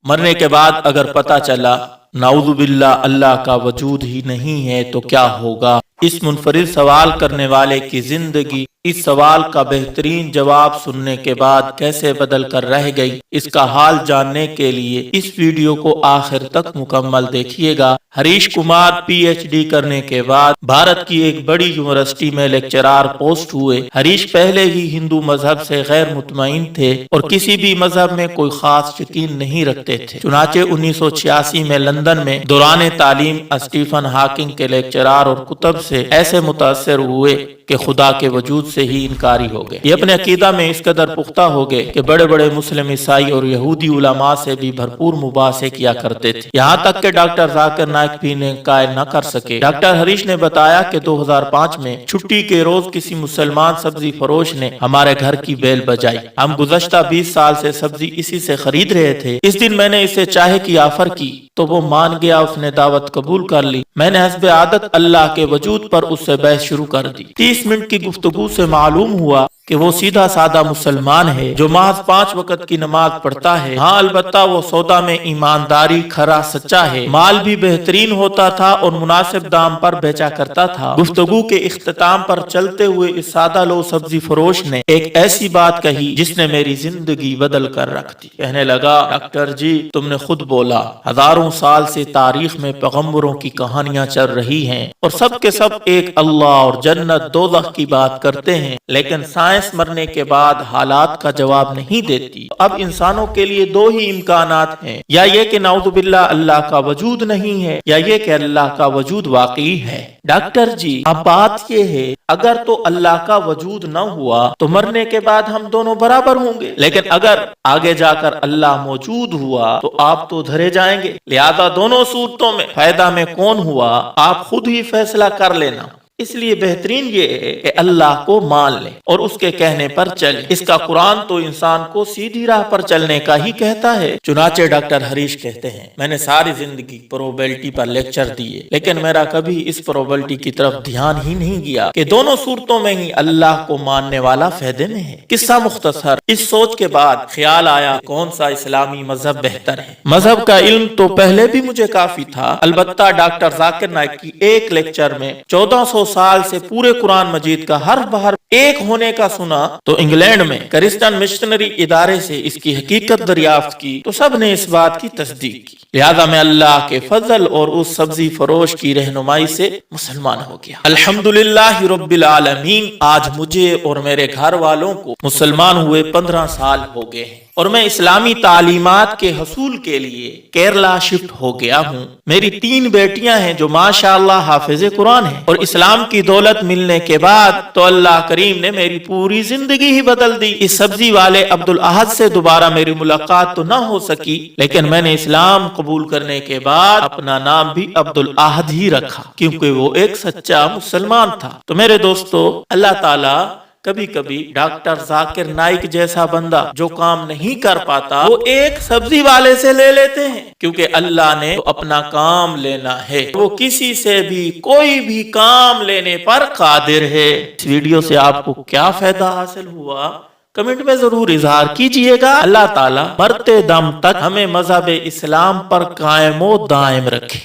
مرنے کے بعد اگر پتہ چلا نعوذ باللہ اللہ کا وجود ہی نہیں ہے تو کیا ہوگا؟ اس منفرد سوال کرنے والے کی زندگی اس سوال کا بہترین جواب سننے کے بعد کیسے بدل کر رہ گئی، اس کا حال جاننے کے لیے اس ویڈیو کو آخر تک مکمل دیکھیے گا۔ Harish Kumar P H D کرنے کے بعد بھارت کی ایک بڑی یونیورسٹی میں لیکچرار پوسٹ ہوئے۔ ہریش پہلے ہی ہندو مذہب سے غیر مطمئن تھے اور کسی بھی مذہب میں کوئی خاص یقین نہیں رکھتے تھے۔ چنانچہ 1986 میں لندن میں دوران تعلیم اسٹیفن ہاکنگ کے لیکچرار اور کتب سے ایسے متاثر ہوئے کہ خدا کے وجود سے ہی انکاری ہو گئے۔ یہ اپنے عقیدہ میں اس قدر پختہ ہو گئے کہ بڑے بڑے مسلم، عیسائی اور یہودی علماء سے بھی بھرپور مباحثے کیا کرتے تھے، یہاں تک کہ ڈاکٹر ذاکر نائک بھی نے قائل نہ کر سکے۔ ڈاکٹر ہریش نے بتایا کہ 2005 میں چھٹی کے روز کسی مسلمان سبزی فروش نے ہمارے گھر کی بیل بجائی۔ ہم گزشتہ 20 سال سے سبزی اسی سے خرید رہے تھے۔ اس دن میں نے اسے چائے کی آفر کی تو وہ مان گیا، اس نے دعوت قبول کر لی۔ میں نے حسب عادت اللہ کے وجود پر اس سے بحث شروع کر دی۔ 30 منٹ کی گفتگو سے معلوم ہوا کہ وہ سیدھا سادہ مسلمان ہے جو محض 5 وقت کی نماز پڑھتا ہے۔ ہاں البتہ وہ سودا میں ایمانداری کھرا سچا ہے، مال بھی بہترین ہوتا تھا اور مناسب دام پر بیچا کرتا تھا۔ گفتگو کے اختتام پر چلتے ہوئے اس سادہ لو سبزی فروش نے ایک ایسی بات کہی جس نے میری زندگی بدل کر رکھ دی۔ کہنے لگا، ڈاکٹر جی تم نے خود بولا ہزاروں سال سے تاریخ میں پیغمبروں کی کہانیاں چل رہی ہیں اور سب کے سب ایک اللہ اور جنت دوزخ کی بات کرتے ہیں، لیکن سائنس مرنے کے بعد حالات کا جواب نہیں دیتی۔ اب انسانوں کے لیے 2 ہی امکانات ہیں، یا یہ کہ نعوذ باللہ اللہ کا وجود نہیں ہے، یا یہ کہ اللہ کا وجود واقعی ہے۔ ڈاکٹر جی اب بات یہ ہے اگر تو اللہ کا وجود نہ ہوا تو مرنے کے بعد ہم دونوں برابر ہوں گے، لیکن اگر آگے جا کر اللہ موجود ہوا تو آپ تو دھرے جائیں گے، لہذا دونوں صورتوں میں فائدہ میں کون ہوا آپ خود ہی فیصلہ کر لینا۔ اس لیے بہترین یہ ہے کہ اللہ کو مان لیں اور اس کے کہنے پر چلیں۔ اس کا قرآن تو انسان کو سیدھی راہ پر چلنے کا ہی کہتا ہے۔ چنانچہ ڈاکٹر ہریش کہتے ہیں، میں نے ساری زندگی پروبیبلٹی پر لیکچر دیے، لیکن میرا کبھی اس پروبیبلٹی کی طرف دھیان ہی نہیں گیا کہ دونوں صورتوں میں ہی اللہ کو ماننے والا فائدے میں ہے۔ قصہ مختصر، اس سوچ کے بعد خیال آیا کون سا اسلامی مذہب بہتر ہے۔ مذہب کا علم تو پہلے بھی مجھے کافی تھا، البتہ ڈاکٹر ذاکر نائک کی ایک لیکچر میں 1400 سال سے پورے قرآن مجید کا حرف بحرف ایک ہونے کا سنا تو انگلینڈ میں کرسچن مشنری ادارے سے اس کی حقیقت دریافت کی تو سب نے اس بات کی تصدیق کی، لہذا میں اللہ کے فضل اور اس سبزی فروش کی رہنمائی سے مسلمان ہو گیا۔ الحمدللہ رب العالمین، آج مجھے اور میرے گھر والوں کو مسلمان ہوئے 15 سال ہو گئے ہیں اور میں اسلامی تعلیمات کے حصول کے لیے کیرلا شفٹ ہو گیا ہوں۔ میری 3 بیٹیاں ہیں جو ماشاءاللہ حافظ قرآن ہیں، اور اسلام کی دولت ملنے کے بعد تو اللہ کریم نے میری پوری زندگی ہی بدل دی۔ اس سبزی والے عبدالاحد سے دوبارہ میری ملاقات تو نہ ہو سکی، لیکن میں نے اسلام قبول کرنے کے بعد اپنا نام بھی عبدالاحد ہی رکھا کیونکہ وہ ایک سچا مسلمان تھا۔ تو میرے دوستو، اللہ تعالیٰ کبھی کبھی ڈاکٹر ذاکر نائک جیسا بندہ جو کام نہیں کر پاتا وہ ایک سبزی والے سے لے لیتے ہیں، کیونکہ اللہ نے تو اپنا کام لینا ہے، وہ کسی سے بھی کوئی بھی کام لینے پر قادر ہے۔ اس ویڈیو سے آپ کو کیا فائدہ حاصل ہوا کمنٹ میں ضرور اظہار کیجئے گا۔ اللہ تعالیٰ مرتے دم تک ہمیں مذہب اسلام پر قائم و دائم رکھے۔